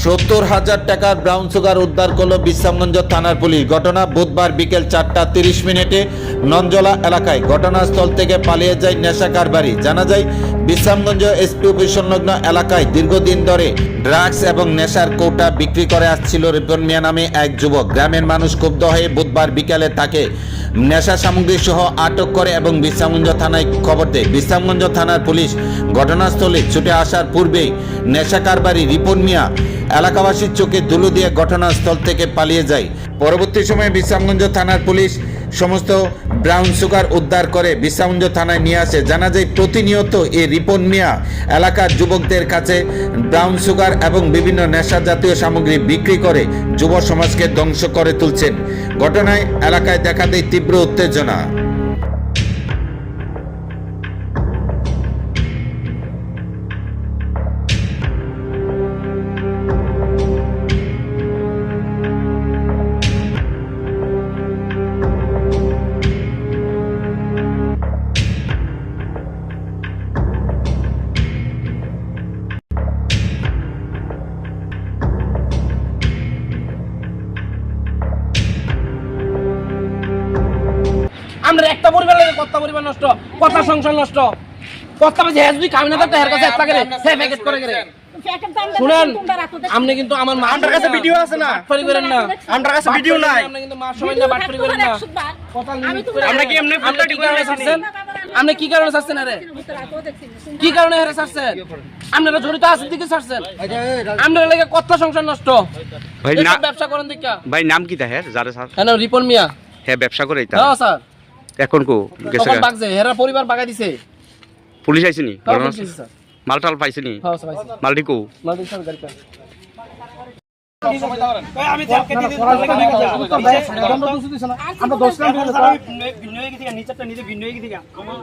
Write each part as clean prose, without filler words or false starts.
70,000 টাকার brown sugar উদ্ধার করল বিশ্রামগঞ্জ থানার পুলিশ। ঘটনা বুধবার বিকেল 4:30 নঞ্জলা এলাকায়। ঘটনাস্থল থেকে পালিয়ে যায় নেশা কারবারি। জানা যায়, বিশ্রামগঞ্জ এসপি অফিস সংলগ্ন এলাকায় দীর্ঘদিন ধরে ড্রাগস এবং নেশার কৌটা বিক্রি করে আসছিল রিপন মিয়া নামে এক যুবক। গ্রামের মানুষ ক্ষুব্ধ হয়ে বুধবার বিকেলে তাকে নেশা সামগ্রী সহ আটক করে এবং বিশ্রামগঞ্জ থানায় খবর দেয়। বিশ্রামগঞ্জ থানার পুলিশ ঘটনাস্থলে ছুটে আসার পূর্বেই নেশা কারবারি রিপন মিয়া এলাকাবাসীর চোখে ধুলো দিয়ে ঘটনাস্থল থেকে পালিয়ে যায়। পরবর্তী সময়ে বিশ্রামগঞ্জ থানার পুলিশ সমস্ত ব্রাউন সুগার উদ্ধার করে বিশ্রামগঞ্জ থানায় নিয়ে আসে। জানা যায়, প্রতিনিয়ত এই রিপন মিয়া এলাকার যুবকদের কাছে ব্রাউন সুগার এবং বিভিন্ন নেশা জাতীয় সামগ্রী বিক্রি করে যুব সমাজকে ধ্বংস করে তুলছেন। ঘটনায় এলাকায় দেখা দেয় তীব্র উত্তেজনা। আমরা একটা পরিবার লাগে কত পরিবার নষ্ট, কত সংসার নষ্ট, কত মাঝে হেজবি কামিনা তো হের কাছে একটা করে সে প্যাকেট করে করে শুনেন। আপনি কিন্তু আমার মা আমার কাছে ভিডিও আছে না, বাটপারি করেন না, আমার কাছে ভিডিও নাই। আপনি কিন্তু মা সময় না বাটপারি করেন না। আমরা কি এমনি ফোনটা ঠিক করে ছাড়ছেন? আপনি কি কারণে ছাড়ছেন? আরে কি কারণে হেরে ছাড়ছেন? আপনারা জড়িত আছেন দিকে ছাড়ছেন। আপনারা লাগে কত সংসার নষ্ট। ভাই না ব্যবসা করেন দিকা। ভাই নাম কি তাহের যারে স্যার? হ্যাঁ রিপন মিয়া। হ্যাঁ ব্যবসা করে এটা। হ্যাঁ স্যার। এখন কো গেছে তখন বাগছে হেরা পরিবার বাগাই দিছে। পুলিশ আইছেনি? হ্যাঁ পুলিশ আইছে স্যার। মালটাল পাইছেনি? হ্যাঁ স্যার পাইছে। মালটি কো? মালটি স্যার গাড়িটা। আমি ঝালকে দিতে আমরা দোষলাম ভিন্ন হয়ে গেছি নিচেরটা নিজে ভিন্ন হয়ে গেছি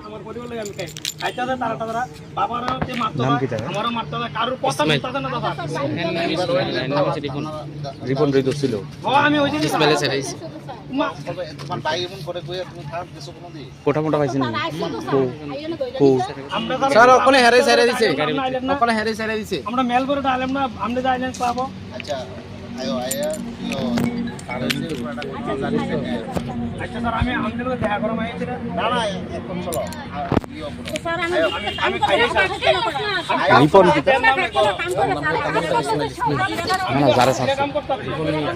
আমার পরিবার লাগে আমি খাই খাইতে তারা বাবারও তে মারতো আমারও মারতো কারোর কথা শুনতে না দাদা। রিপন রইদ ছিল। হ্যাঁ আমি ওই যে ইসমাইল ছাড়াইছি। তোমার ভাই এমন করে কইয়া তুমি খারাপ দেছো কোন দিন কোটা মোটা পাইছেনি? আমরা স্যার ওখানে হেরে ছাড়াই দিছে। ওখানে হেরে ছাড়াই দিছে। আমরা মেল করে ডাইলাম না, আমরা ডাইলেন পাবো। আচ্ছা আয়ো আয়া ইও আচ্ছা স্যার আমি আমাদের সাথে দেখা করব আইছি না না এখন চলো ইও স্যার আমি খাইয়ে রিপন কি? না যারা স্যার কাম করতে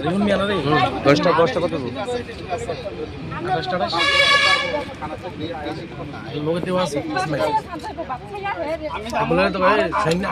রিপন মিয়া না রে। 10টা কত? 10টা লোকে দেওয়া আছে ইসমাইল। আমি বলে তো ভাই সাইন না।